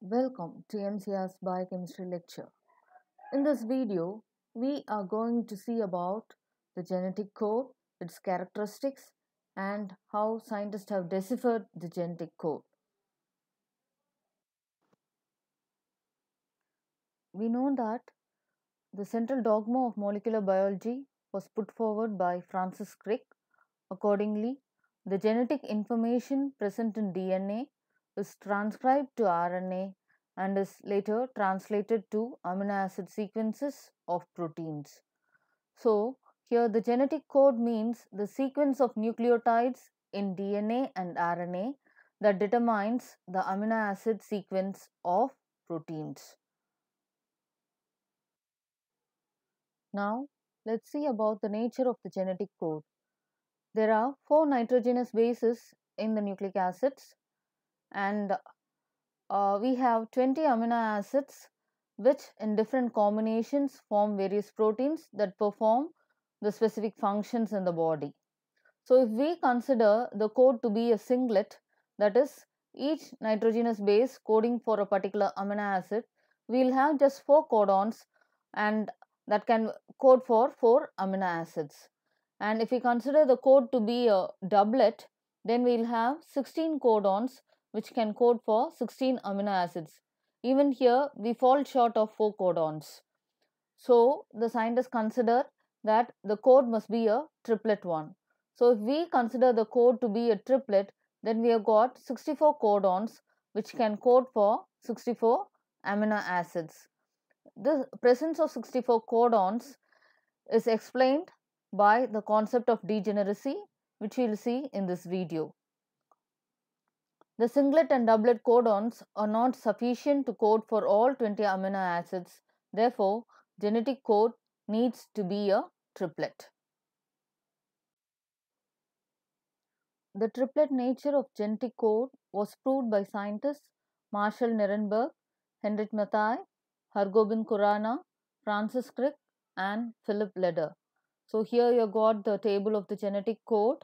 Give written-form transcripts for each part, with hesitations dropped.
Welcome to MCR's Biochemistry lecture. In this video, we are going to see about the genetic code, its characteristics, and how scientists have deciphered the genetic code. We know that the central dogma of molecular biology was put forward by Francis Crick. Accordingly, the genetic information present in DNA is transcribed to RNA and is later translated to amino acid sequences of proteins. So, here the genetic code means the sequence of nucleotides in DNA and RNA that determines the amino acid sequence of proteins. Now, let's see about the nature of the genetic code. There are 4 nitrogenous bases in the nucleic acids, and we have 20 amino acids which in different combinations form various proteins that perform the specific functions in the body. So, if we consider the code to be a singlet, that is each nitrogenous base coding for a particular amino acid, we will have just 4 codons and that can code for 4 amino acids. And if we consider the code to be a doublet, then we will have 16 codons which can code for 16 amino acids. Even here we fall short of 4 codons. So, the scientists consider that the code must be a triplet one. So, if we consider the code to be a triplet, then we have got 64 codons which can code for 64 amino acids. The presence of 64 codons is explained by the concept of degeneracy, which we will see in this video. The singlet and doublet codons are not sufficient to code for all 20 amino acids. Therefore, genetic code needs to be a triplet. The triplet nature of genetic code was proved by scientists Marshall Nirenberg, Heinrich Matthaei, Hargobind Khurana, Francis Crick, and Philip Leder. So here you got the table of the genetic code,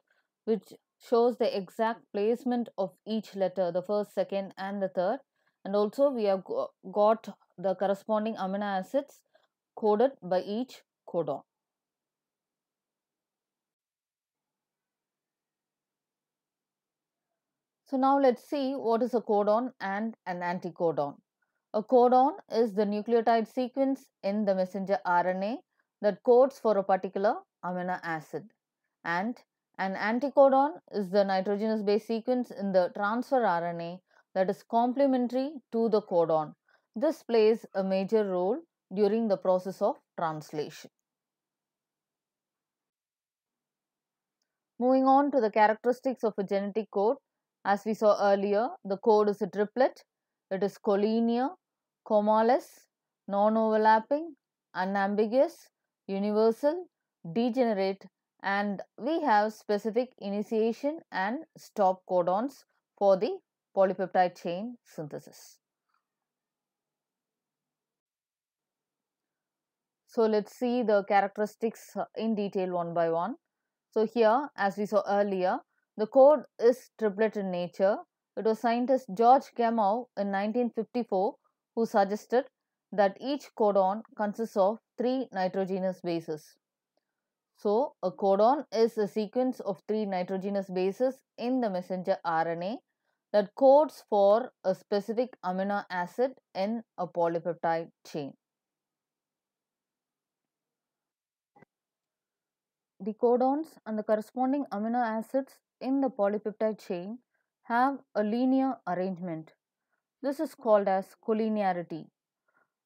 which shows the exact placement of each letter, the first, second, and the third. And also we have got the corresponding amino acids coded by each codon. So now let's see what is a codon and an anticodon. A codon is the nucleotide sequence in the messenger RNA that codes for a particular amino acid, and an anticodon is the nitrogenous base sequence in the transfer RNA that is complementary to the codon. This plays a major role during the process of translation. Moving on to the characteristics of a genetic code, as we saw earlier, the code is a triplet. It is collinear, common-less, non-overlapping, unambiguous, universal, degenerate, and we have specific initiation and stop codons for the polypeptide chain synthesis. So let's see the characteristics in detail one by one. So here, as we saw earlier, the code is triplet in nature. It was scientist George Gamow in 1954 who suggested that each codon consists of 3 nitrogenous bases. So, a codon is a sequence of 3 nitrogenous bases in the messenger RNA that codes for a specific amino acid in a polypeptide chain. The codons and the corresponding amino acids in the polypeptide chain have a linear arrangement. This is called as collinearity,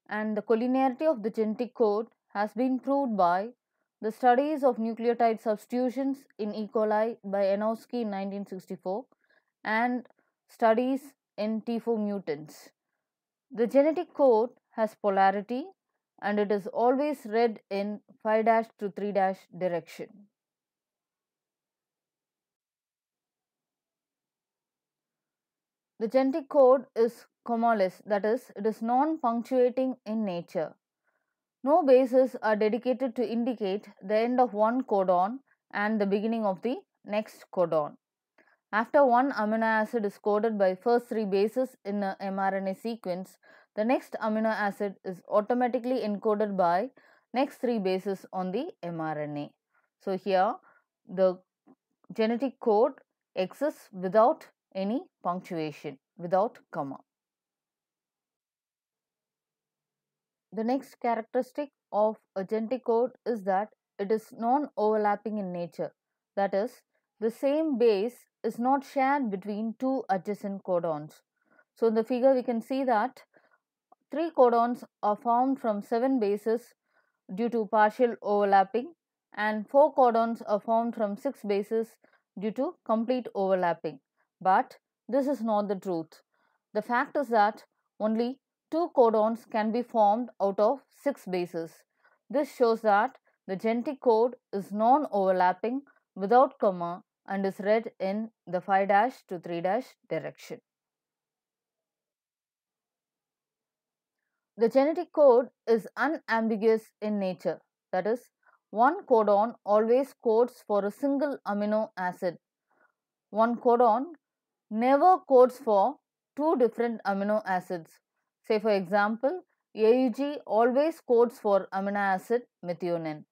and the collinearity of the genetic code has been proved by the studies of nucleotide substitutions in E. coli by Janowski in 1964 and studies in T4 mutants. The genetic code has polarity and it is always read in 5' to 3' direction. The genetic code is common-less, that is, it is non-punctuating in nature. No bases are dedicated to indicate the end of one codon and the beginning of the next codon. After one amino acid is coded by first three bases in a mRNA sequence, the next amino acid is automatically encoded by next three bases on the mRNA. So here the genetic code exists without any punctuation, without comma. The next characteristic of a genetic code is that it is non-overlapping in nature. That is, the same base is not shared between two adjacent codons. So in the figure we can see that 3 codons are formed from 7 bases due to partial overlapping, and 4 codons are formed from 6 bases due to complete overlapping. But this is not the truth. The fact is that only 2 codons can be formed out of 6 bases. This shows that the genetic code is non-overlapping without comma and is read in the 5' to 3' direction. The genetic code is unambiguous in nature. That is, one codon always codes for a single amino acid. One codon never codes for two different amino acids. Say for example, AUG always codes for amino acid methionine.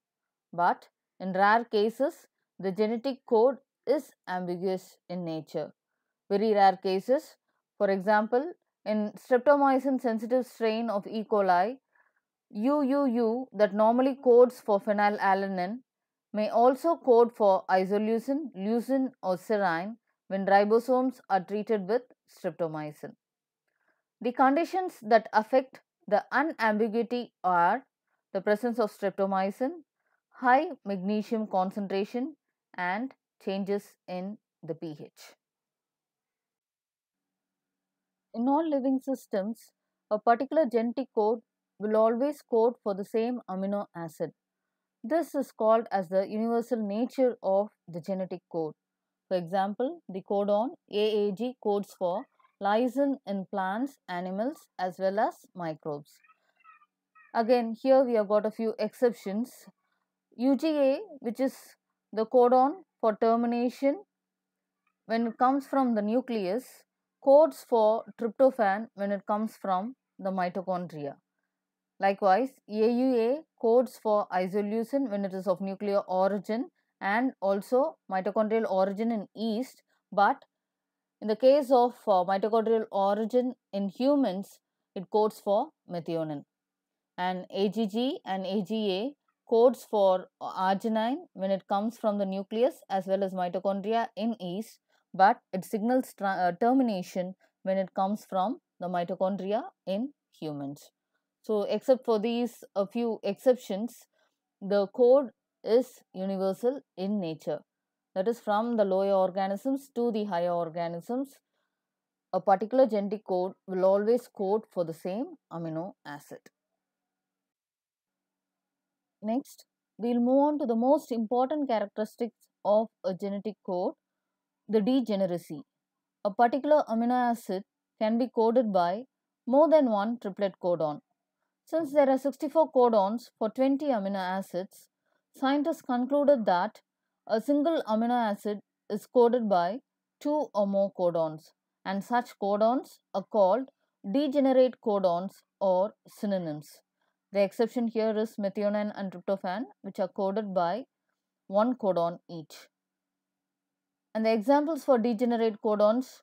But in rare cases, the genetic code is ambiguous in nature. Very rare cases, for example, in streptomycin sensitive strain of E. coli, UUU that normally codes for phenylalanine may also code for isoleucine, leucine or serine when ribosomes are treated with streptomycin. The conditions that affect the unambiguity are the presence of streptomycin, high magnesium concentration and changes in the pH. In all living systems, a particular genetic code will always code for the same amino acid. This is called as the universal nature of the genetic code. For example, the codon AAG codes for lysine in plants, animals as well as microbes. Again, here we have got a few exceptions. UGA, which is the codon for termination when it comes from the nucleus, codes for tryptophan when it comes from the mitochondria. Likewise, AUA codes for isoleucine when it is of nuclear origin and also mitochondrial origin in yeast, but in the case of mitochondrial origin in humans, it codes for methionine. And AGG and AGA codes for arginine when it comes from the nucleus as well as mitochondria in yeast, but it signals termination when it comes from the mitochondria in humans. So, except for these a few exceptions, the code is universal in nature. That is, from the lower organisms to the higher organisms, a particular genetic code will always code for the same amino acid. Next, we will move on to the most important characteristics of a genetic code, the degeneracy. A particular amino acid can be coded by more than one triplet codon. Since there are 64 codons for 20 amino acids, scientists concluded that a single amino acid is coded by two or more codons, and such codons are called degenerate codons or synonyms. The exception here is methionine and tryptophan, which are coded by one codon each. And the examples for degenerate codons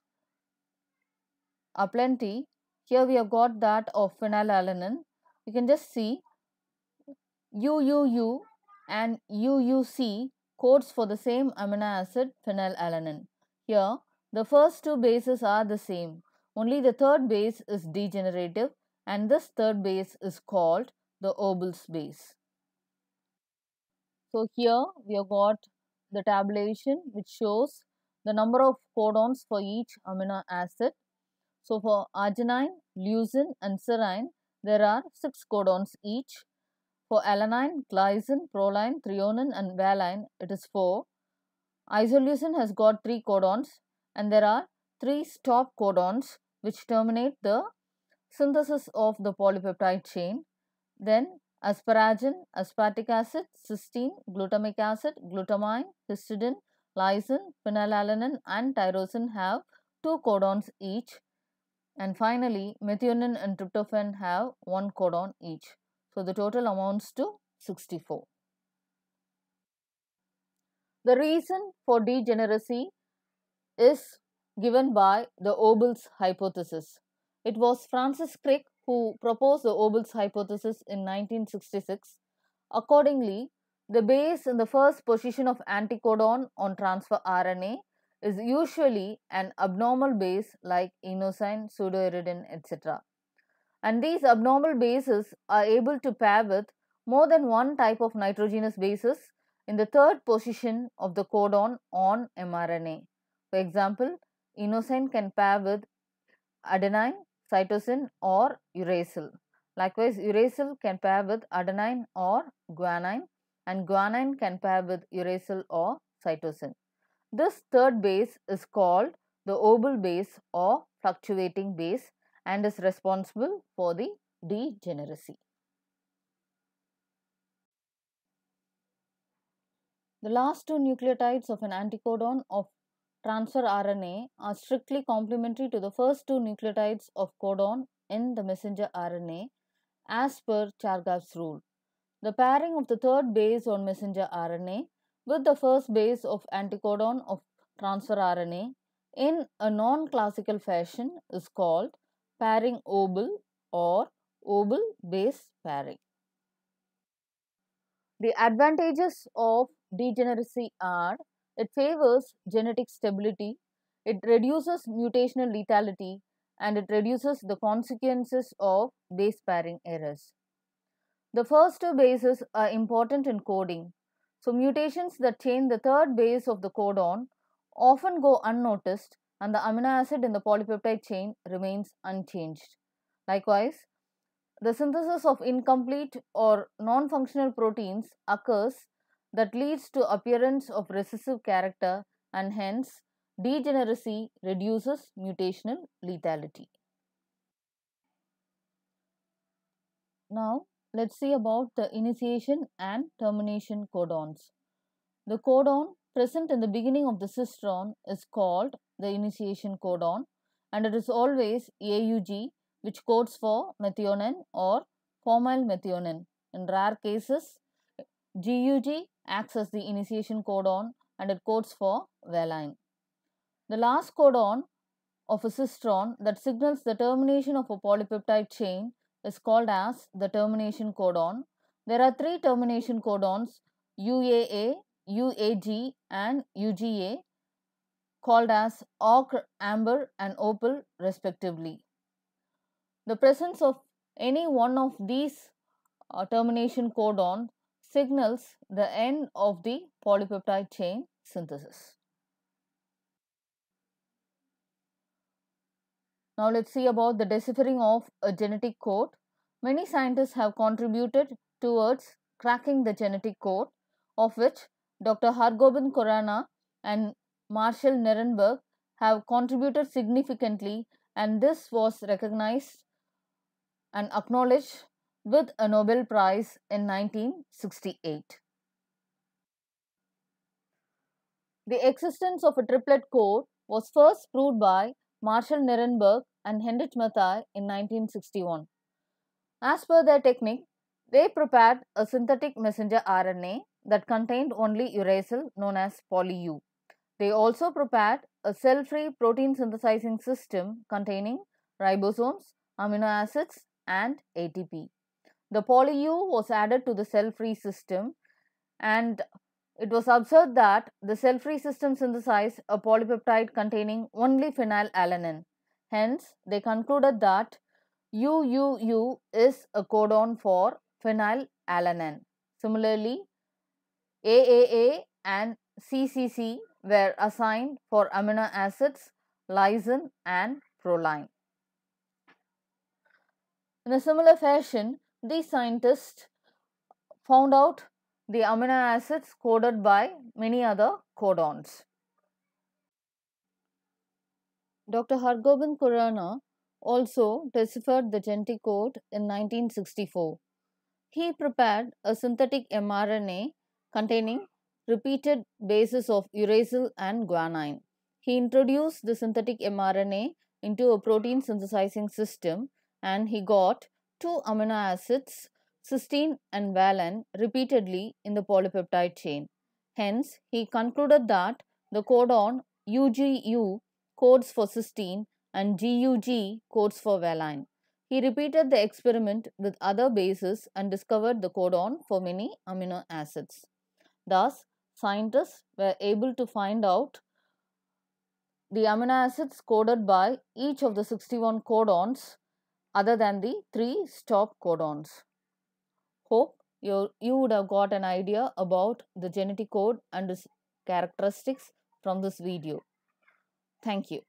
are plenty. Here we have got that of phenylalanine. You can just see UUU and UUC codes for the same amino acid phenylalanine. Here, the first two bases are the same. Only the third base is degenerative, and this third base is called the Obel's base. So here we have got the tabulation which shows the number of codons for each amino acid. So for arginine, leucine and serine, there are 6 codons each. For alanine, glycine, proline, threonine and valine, it is 4. Isoleucine has got 3 codons and there are 3 stop codons which terminate the synthesis of the polypeptide chain. Then asparagine, aspartic acid, cysteine, glutamic acid, glutamine, histidine, Lysine, phenylalanine and tyrosine have 2 codons each, and finally methionine and tryptophan have 1 codon each. So the total amounts to 64. The reason for degeneracy is given by the Obel's hypothesis. It was Francis Crick who proposed the Obel's hypothesis in 1966. Accordingly, the base in the first position of anticodon on transfer RNA is usually an abnormal base like inosine, pseudoiridine, etc. And these abnormal bases are able to pair with more than one type of nitrogenous bases in the third position of the codon on mRNA. For example, inosine can pair with adenine, cytosine or uracil. Likewise, uracil can pair with adenine or guanine, and guanine can pair with uracil or cytosine. This third base is called the Obel base or fluctuating base and is responsible for the degeneracy. The last 2 nucleotides of an anticodon of transfer RNA are strictly complementary to the first 2 nucleotides of codon in the messenger RNA as per Chargaff's rule. The pairing of the third base on messenger RNA with the first base of anticodon of transfer RNA in a non-classical fashion is called pairing Obel or Obel base pairing. The advantages of degeneracy are: it favors genetic stability, it reduces mutational lethality, and it reduces the consequences of base pairing errors. The first 2 bases are important in coding. So, mutations that change the third base of the codon often go unnoticed and the amino acid in the polypeptide chain remains unchanged. Likewise, the synthesis of incomplete or non-functional proteins occurs that leads to appearance of recessive character, and hence degeneracy reduces mutational lethality. Now, let us see about the initiation and termination codons. The codon present in the beginning of the cistron is called the initiation codon, and it is always AUG, which codes for methionine or formyl methionine. In rare cases, GUG acts as the initiation codon and it codes for valine. The last codon of a cistron that signals the termination of a polypeptide chain is called as the termination codon. There are 3 termination codons, UAA, UAG and UGA, called as ochre, amber and opal respectively. The presence of any one of these termination codon signals the end of the polypeptide chain synthesis. Now let us see about the deciphering of a genetic code. Many scientists have contributed towards cracking the genetic code, of which Dr. Hargobind Khorana and Marshall Nirenberg have contributed significantly, and this was recognized and acknowledged with a Nobel Prize in 1968. The existence of a triplet code was first proved by Marshall Nirenberg and Heinrich Matthaei in 1961. As per their technique, they prepared a synthetic messenger RNA that contained only uracil known as poly-U. They also prepared a cell-free protein synthesizing system containing ribosomes, amino acids and ATP. The poly-U was added to the cell-free system, and it was observed that the cell-free system synthesized a polypeptide containing only phenylalanine. Hence, they concluded that UUU is a codon for phenylalanine. Similarly, AAA and CCC were assigned for amino acids lysine and proline. In a similar fashion, these scientists found out the amino acids coded by many other codons. Dr. Hargobind Khorana also deciphered the genetic code in 1964. He prepared a synthetic mRNA containing repeated bases of uracil and guanine. He introduced the synthetic mRNA into a protein synthesizing system, and he got two amino acids, cysteine and valine, repeatedly in the polypeptide chain. Hence, he concluded that the codon UGU codes for cysteine and GUG codes for valine. He repeated the experiment with other bases and discovered the codon for many amino acids. Thus, scientists were able to find out the amino acids coded by each of the 61 codons other than the 3 stop codons. Hope you would have got an idea about the genetic code and its characteristics from this video. Thank you.